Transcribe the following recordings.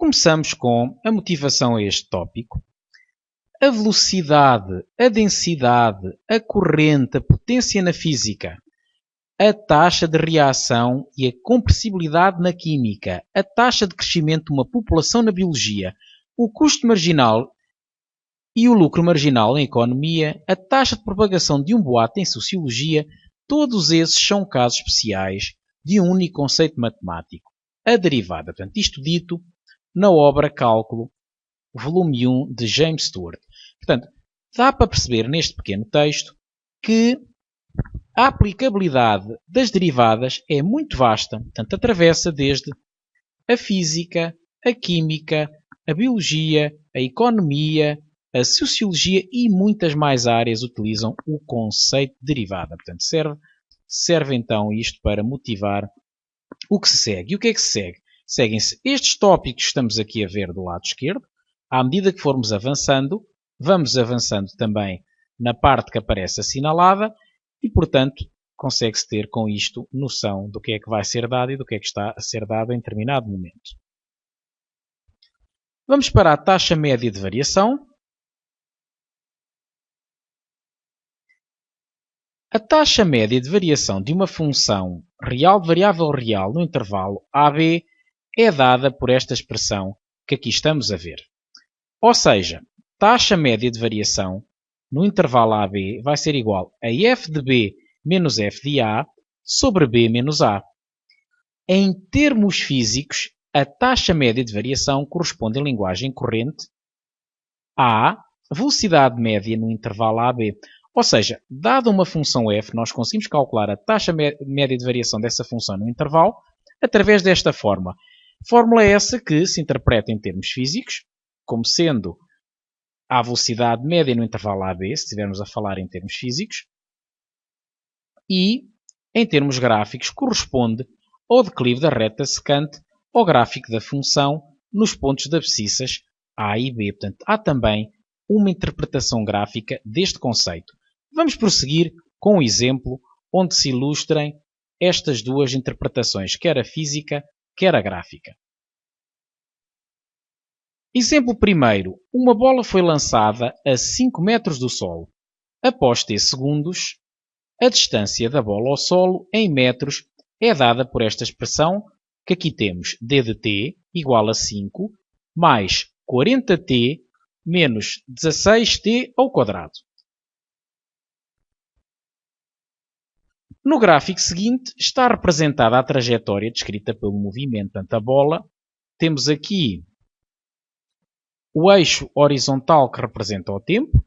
Começamos com a motivação a este tópico. A velocidade, a densidade, a corrente, a potência na física, a taxa de reação e a compressibilidade na química, a taxa de crescimento de uma população na biologia, o custo marginal e o lucro marginal em economia, a taxa de propagação de um boato em sociologia, todos esses são casos especiais de um único conceito matemático, a derivada. Portanto, isto dito na obra Cálculo, volume 1 de James Stewart. Portanto, dá para perceber neste pequeno texto que a aplicabilidade das derivadas é muito vasta, portanto, atravessa desde a física, a química, a biologia, a economia, a sociologia e muitas mais áreas utilizam o conceito de derivada. Portanto, serve então isto para motivar o que se segue. E o que é que se segue? Seguem-se estes tópicos que estamos aqui a ver do lado esquerdo. À medida que formos avançando, vamos avançando também na parte que aparece assinalada e, portanto, consegue-se ter com isto noção do que é que vai ser dado e do que é que está a ser dado em determinado momento. Vamos para a taxa média de variação. A taxa média de variação de uma função real de variável real no intervalo AB é dada por esta expressão que aqui estamos a ver. Ou seja, taxa média de variação no intervalo AB vai ser igual a f de B menos f de A sobre B menos A. Em termos físicos, a taxa média de variação corresponde em linguagem corrente à velocidade média no intervalo AB. Ou seja, dada uma função f, nós conseguimos calcular a taxa média de variação dessa função no intervalo através desta fórmula. Fórmula essa que se interpreta em termos físicos, como sendo a velocidade média no intervalo AB, se estivermos a falar em termos físicos, e, em termos gráficos, corresponde ao declive da reta secante ao gráfico da função nos pontos de abscissas A e B. Portanto, há também uma interpretação gráfica deste conceito. Vamos prosseguir com um exemplo onde se ilustrem estas duas interpretações, quer a física, quer a gráfica. Exemplo primeiro. Uma bola foi lançada a 5 metros do solo. Após t segundos, a distância da bola ao solo em metros é dada por esta expressão que aqui temos d de t igual a 5 mais 40t menos 16t ao quadrado. No gráfico seguinte está representada a trajetória descrita pelo movimento. Portanto, a bola, temos aqui o eixo horizontal que representa o tempo,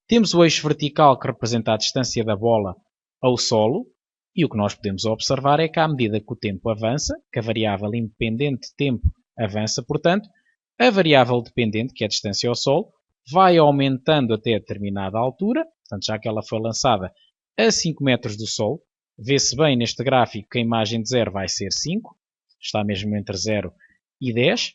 temos o eixo vertical que representa a distância da bola ao solo, e o que nós podemos observar é que à medida que o tempo avança, que a variável independente de tempo avança, portanto, a variável dependente, que é a distância ao solo, vai aumentando até determinada altura, portanto, já que ela foi lançada a 5 metros do solo, vê-se bem neste gráfico que a imagem de 0 vai ser 5, está mesmo entre 0 e 10,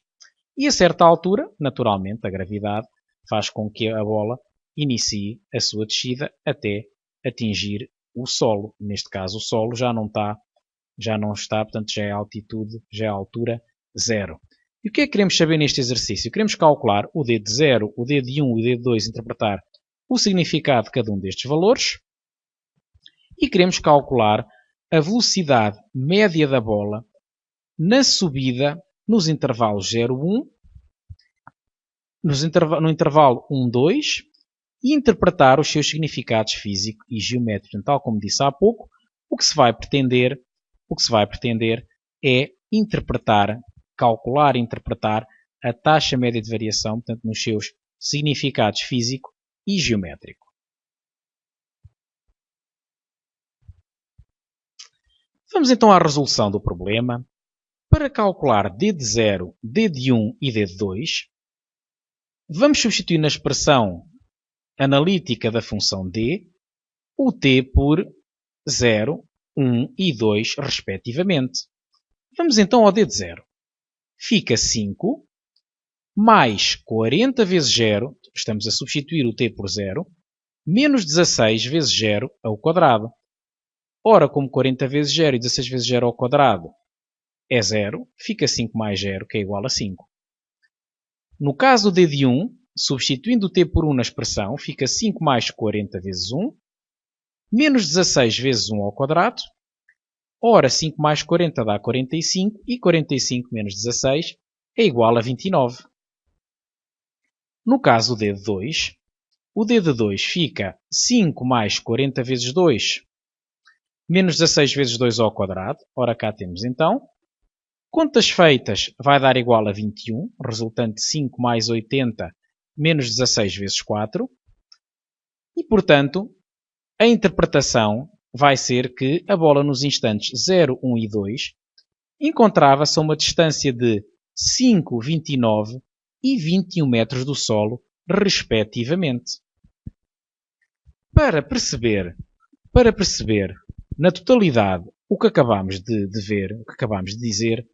e a certa altura, naturalmente, a gravidade faz com que a bola inicie a sua descida até atingir o solo. Neste caso, o solo já não está, portanto, já é altitude, já é altura 0. E o que é que queremos saber neste exercício? Queremos calcular o d de 0, o d de 1 e o d de 2, interpretar o significado de cada um destes valores. E queremos calcular a velocidade média da bola na subida nos intervalos 0, 1, no intervalo 1, 2 e interpretar os seus significados físicos e geométricos. Tal como disse há pouco, o que se vai pretender é calcular e interpretar a taxa média de variação, portanto, nos seus significados físico e geométrico. Vamos então à resolução do problema. Para calcular d de 0, d de 1 e d de 2, vamos substituir na expressão analítica da função d o t por 0, 1 e 2, respectivamente. Vamos então ao d de 0. Fica 5 mais 40 vezes 0, estamos a substituir o t por 0, menos 16 vezes 0 ao quadrado. Ora, como 40 vezes 0 e 16 vezes 0 ao quadrado é 0, fica 5 mais 0, que é igual a 5. No caso do d de 1, substituindo o t por 1 na expressão, fica 5 mais 40 vezes 1, menos 16 vezes 1 ao quadrado. Ora, 5 mais 40 dá 45 e 45 menos 16 é igual a 29. No caso do d de 2, o d de 2 fica 5 mais 40 vezes 2 menos 16 vezes 2 ao quadrado. Ora, cá temos então. Contas feitas vai dar igual a 21, resultante de 5 mais 80 menos 16 vezes 4. E, portanto, a interpretação vai ser que a bola nos instantes 0, 1 e 2 encontrava-se a uma distância de 5, 29 e 21 metros do solo, respectivamente. Para perceber na totalidade o que acabamos de ver, o que acabamos de dizer,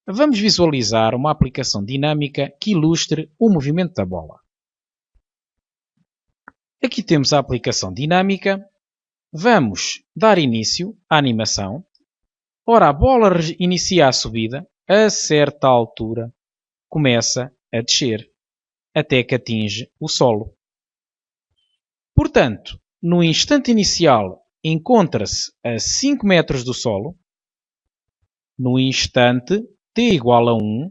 vamos visualizar uma aplicação dinâmica que ilustre o movimento da bola. Aqui temos a aplicação dinâmica. Vamos dar início à animação. Ora, a bola inicia a subida, a certa altura começa a descer, até que atinge o solo. Portanto, no instante inicial encontra-se a 5 metros do solo. No instante t igual a 1,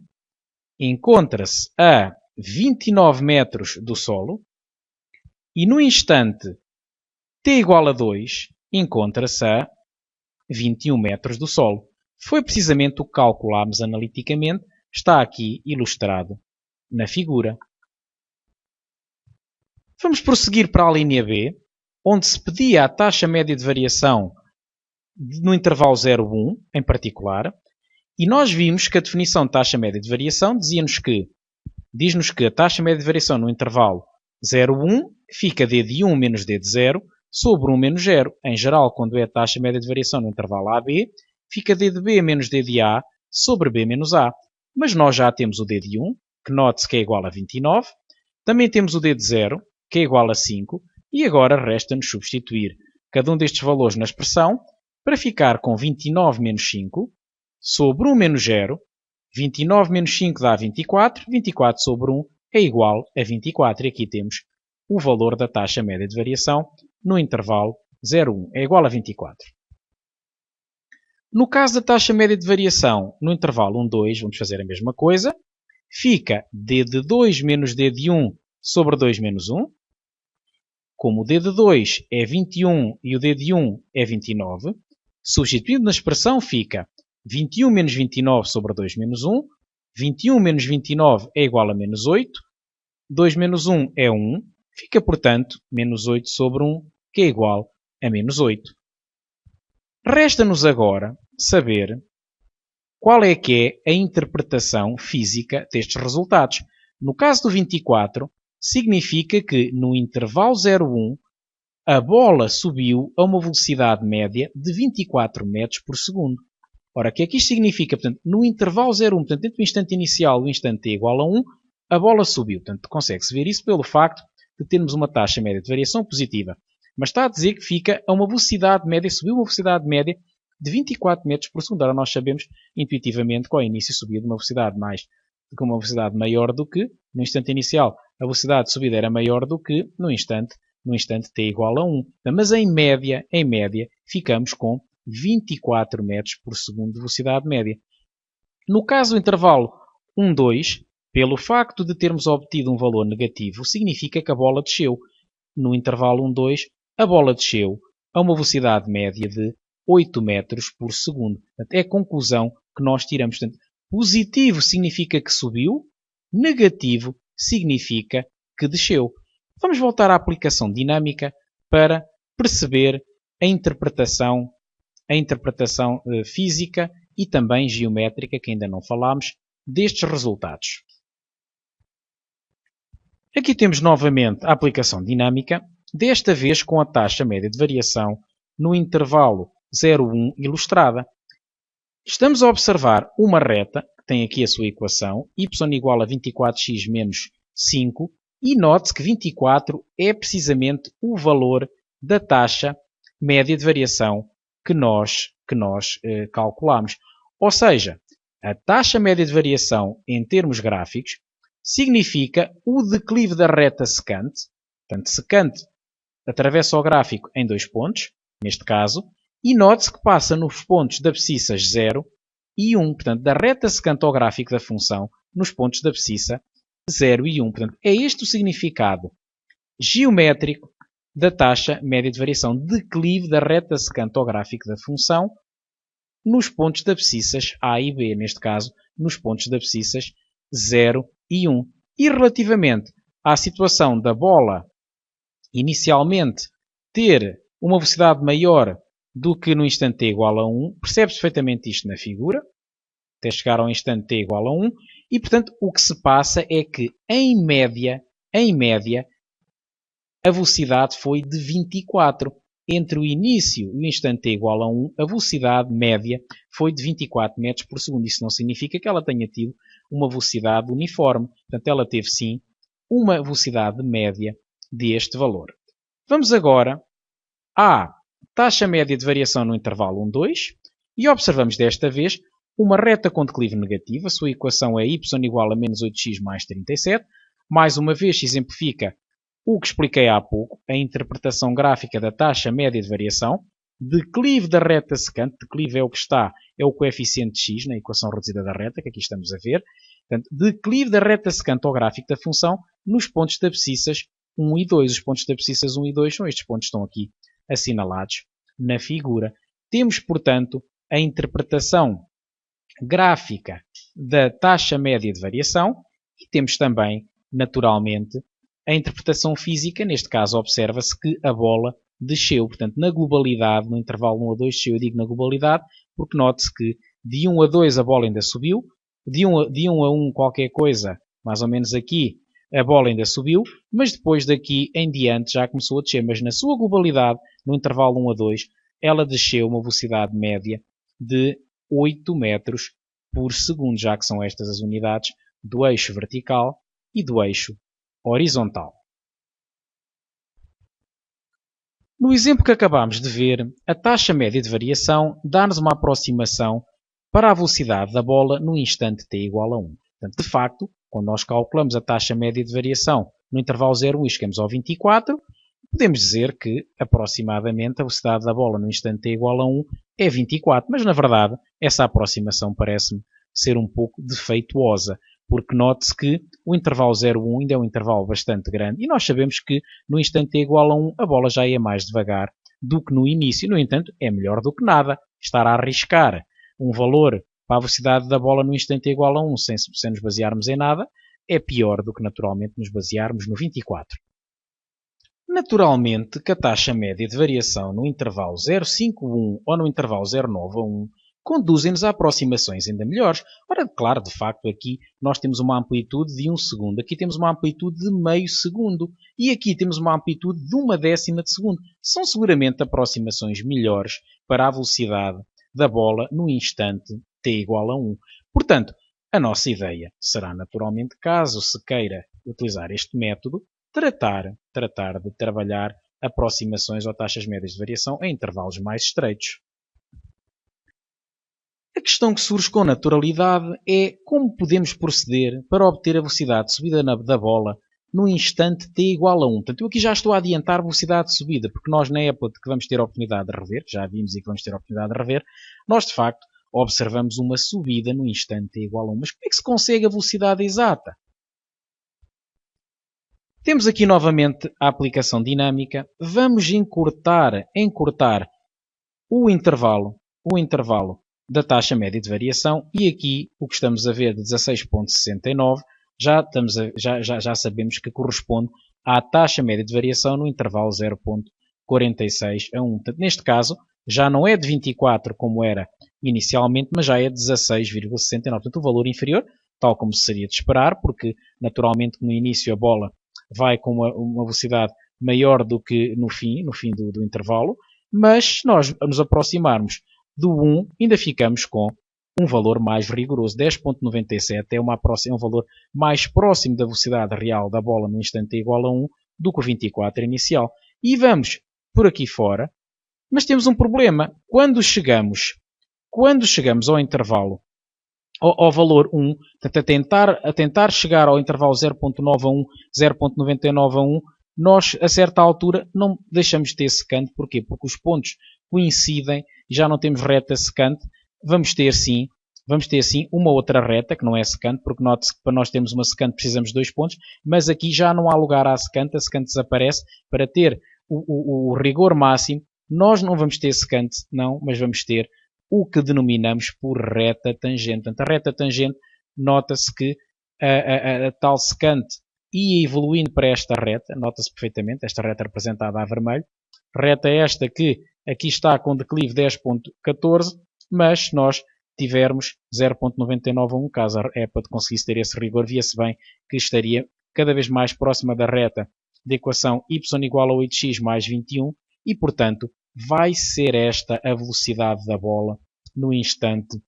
encontra-se a 29 metros do solo. E no instante t igual a 2, encontra-se a 21 metros do solo. Foi precisamente o que calculámos analiticamente, está aqui ilustrado na figura. Vamos prosseguir para a linha B, onde se pedia a taxa média de variação no intervalo 0,1 em particular, e nós vimos que a definição de taxa média de variação diz-nos que a taxa média de variação no intervalo 0,1 fica d de 1 menos d de 0 sobre 1 menos 0. Em geral, quando é a taxa média de variação no intervalo AB, fica d de B menos d de A sobre B menos A. Mas nós já temos o d de 1, que note-se que é igual a 29. Também temos o d de 0, que é igual a 5. E agora resta-nos substituir cada um destes valores na expressão para ficar com 29 menos 5 sobre 1 menos 0. 29 menos 5 dá 24. 24 sobre 1 é igual a 24. E aqui temos o valor da taxa média de variação no intervalo 0,1. É igual a 24. No caso da taxa média de variação no intervalo 1,2, vamos fazer a mesma coisa. Fica d de 2 menos d de 1 sobre 2 menos 1. Como o d de 2 é 21 e o d de 1 é 29, substituindo na expressão fica 21 menos 29 sobre 2 menos 1. 21 menos 29 é igual a menos 8. 2 menos 1 é 1. Fica, portanto, menos 8 sobre 1, que é igual a menos 8. Resta-nos agora saber qual é que é a interpretação física destes resultados. No caso do 24, significa que no intervalo 0,1 a bola subiu a uma velocidade média de 24 metros por segundo. Ora, o que é que isto significa? Portanto, no intervalo 0,1, portanto, entre o instante inicial e o instante t igual a 1, a bola subiu. Portanto, consegue-se ver isso pelo facto de termos uma taxa média de variação positiva. Mas está a dizer que fica a uma velocidade média, subiu uma velocidade média de 24 metros por segundo. Ora, nós sabemos intuitivamente que ao início subia de uma velocidade maior do que no instante inicial. A velocidade de subida era maior do que no instante t igual a 1. Mas em média, ficamos com 24 metros por segundo de velocidade média. No caso do intervalo 1,2, pelo facto de termos obtido um valor negativo, significa que a bola desceu. No intervalo 1,2, a bola desceu a uma velocidade média de 8 metros por segundo. É a conclusão que nós tiramos. Portanto, positivo significa que subiu, negativo significa que desceu. Vamos voltar à aplicação dinâmica para perceber a interpretação física e também geométrica, que ainda não falámos, destes resultados. Aqui temos novamente a aplicação dinâmica, desta vez com a taxa média de variação no intervalo 0,1 ilustrada. Estamos a observar uma reta, que tem aqui a sua equação, y igual a 24x menos 5, e note-se que 24 é precisamente o valor da taxa média de variação que nós calculamos. Ou seja, a taxa média de variação em termos gráficos significa o declive da reta secante. Portanto, secante atravessa o gráfico em 2 pontos, neste caso, e note-se que passa nos pontos de abscissas 0 e 1. Portanto, da reta secante ao gráfico da função, nos pontos de abscissa 0 e 1. Portanto, é este o significado geométrico da taxa média de variação, declive da reta secante ao gráfico da função, nos pontos de abscissas A e B, neste caso, nos pontos de abscissas 0 e 1. E relativamente à situação da bola inicialmente ter uma velocidade maior do que no instante t igual a 1, percebe-se perfeitamente isto na figura, até chegar ao instante t igual a 1, e portanto o que se passa é que em média, a velocidade foi de 24. Entre o início e o instante t igual a 1, a velocidade média foi de 24 metros por segundo. Isso não significa que ela tenha tido uma velocidade uniforme. Portanto, ela teve sim uma velocidade média deste valor. Vamos agora à taxa média de variação no intervalo 1, 2 e observamos desta vez uma reta com declive negativo. A sua equação é y igual a menos 8x mais 37. Mais uma vez se exemplifica o que expliquei há pouco, a interpretação gráfica da taxa média de variação, declive da reta secante, declive é o que está, é o coeficiente x na equação reduzida da reta, que aqui estamos a ver. Portanto, declive da reta secante ao gráfico da função nos pontos de abscissas 1 e 2. Os pontos de abscissas 1 e 2 são estes pontos que estão aqui assinalados na figura. Temos, portanto, a interpretação gráfica da taxa média de variação e temos também, naturalmente, a interpretação física. Neste caso, observa-se que a bola desceu. Portanto, na globalidade, no intervalo 1 a 2, desceu. Eu digo na globalidade porque note-se que de 1 a 2 a bola ainda subiu, de 1 a 1 qualquer coisa, mais ou menos aqui, a bola ainda subiu, mas depois daqui em diante já começou a descer. Mas na sua globalidade, no intervalo 1 a 2, ela desceu uma velocidade média de 8 metros por segundo, já que são estas as unidades do eixo vertical e do eixo horizontal. No exemplo que acabámos de ver, a taxa média de variação dá-nos uma aproximação para a velocidade da bola no instante t igual a 1. Portanto, de facto, quando nós calculamos a taxa média de variação no intervalo 0, 1 e chegamos ao 24, podemos dizer que, aproximadamente, a velocidade da bola no instante t igual a 1 é 24. Mas, na verdade, essa aproximação parece-me ser um pouco defeituosa, porque note-se que o intervalo 0,1 ainda é um intervalo bastante grande e nós sabemos que no instante t igual a 1 a bola já ia mais devagar do que no início. No entanto, é melhor do que nada. Estar a arriscar um valor para a velocidade da bola no instante t igual a 1 sem nos basearmos em nada é pior do que naturalmente nos basearmos no 24. Naturalmente que a taxa média de variação no intervalo 0,5,1 ou no intervalo 0,9 a 1 conduzem-nos a aproximações ainda melhores. Ora, claro, de facto, aqui nós temos uma amplitude de 1 segundo, aqui temos uma amplitude de meio segundo e aqui temos uma amplitude de 1/10 de segundo. São seguramente aproximações melhores para a velocidade da bola no instante t igual a 1. Portanto, a nossa ideia será naturalmente, caso se queira utilizar este método, tratar de trabalhar aproximações ou taxas médias de variação em intervalos mais estreitos. A questão que surge com naturalidade é como podemos proceder para obter a velocidade de subida da bola no instante t igual a 1. Portanto, eu aqui já estou a adiantar velocidade de subida, porque nós na época que vamos ter a oportunidade de rever, já vimos e que vamos ter a oportunidade de rever, nós de facto observamos uma subida no instante t igual a 1. Mas como é que se consegue a velocidade exata? Temos aqui novamente a aplicação dinâmica. Vamos encurtar o intervalo da taxa média de variação e aqui o que estamos a ver de 16,69 já sabemos que corresponde à taxa média de variação no intervalo 0,46 a 1. Portanto, neste caso já não é de 24 como era inicialmente, mas já é de 16,69. Portanto, o valor inferior, tal como seria de esperar, porque naturalmente no início a bola vai com uma velocidade maior do que no fim do intervalo, mas se nós nos aproximarmos do 1, ainda ficamos com um valor mais rigoroso. 10,97 é um valor mais próximo da velocidade real da bola no instante t igual a 1 do que o 24 inicial. E vamos por aqui fora, mas temos um problema. Quando chegamos ao intervalo ao valor 1, portanto, a tentar chegar ao intervalo 0.9 a 1, 0.99 a 1, nós, a certa altura, não deixamos de ter secante. Porquê? Porque os pontos coincidem e já não temos reta secante. Vamos ter sim uma outra reta, que não é secante, porque note-se que para nós termos uma secante precisamos de 2 pontos, mas aqui já não há lugar à secante, a secante desaparece. Para ter o rigor máximo, nós não vamos ter secante, não, mas vamos ter o que denominamos por reta tangente. Portanto, a reta tangente, nota-se que a tal secante ia evoluindo para esta reta, nota-se perfeitamente, esta reta representada a vermelho, reta esta que aqui está com declive 10.14, mas se nós tivermos 0.99 a 1, caso a EPA conseguisse ter esse rigor, via-se bem que estaria cada vez mais próxima da reta da equação y igual a 8x mais 21 e, portanto, vai ser esta a velocidade da bola no instante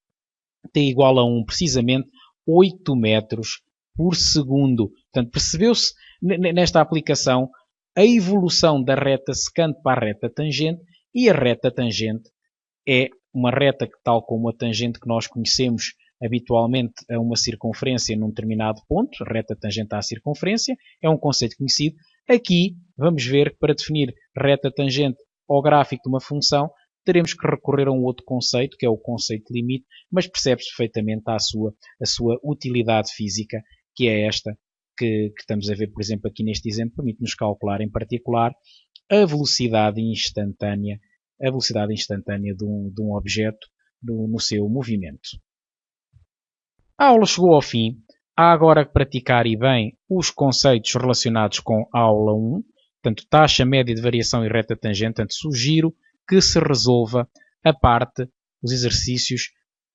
t igual a 1, precisamente 8 metros por segundo. Portanto, percebeu-se nesta aplicação a evolução da reta secante para a reta tangente, e a reta tangente é uma reta que, tal como a tangente que nós conhecemos habitualmente a uma circunferência num determinado ponto, reta tangente à circunferência, é um conceito conhecido. Aqui vamos ver que para definir reta tangente ao gráfico de uma função teremos que recorrer a um outro conceito, que é o conceito de limite, mas percebe-se perfeitamente a sua utilidade física, que é esta que estamos a ver, por exemplo, aqui neste exemplo, permite-nos calcular em particular a velocidade instantânea de um objeto no seu movimento. A aula chegou ao fim. Há agora que praticar e bem os conceitos relacionados com a aula 1, portanto, taxa média de variação e reta tangente. Portanto, sugiro que se resolva a parte, os exercícios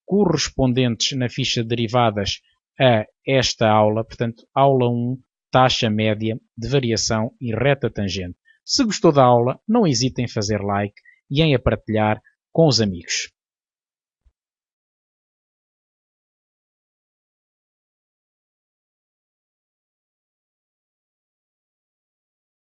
correspondentes na ficha de derivadas a esta aula. Portanto, aula 1, taxa média de variação e reta tangente. Se gostou da aula, não hesite em fazer like e em a partilhar com os amigos.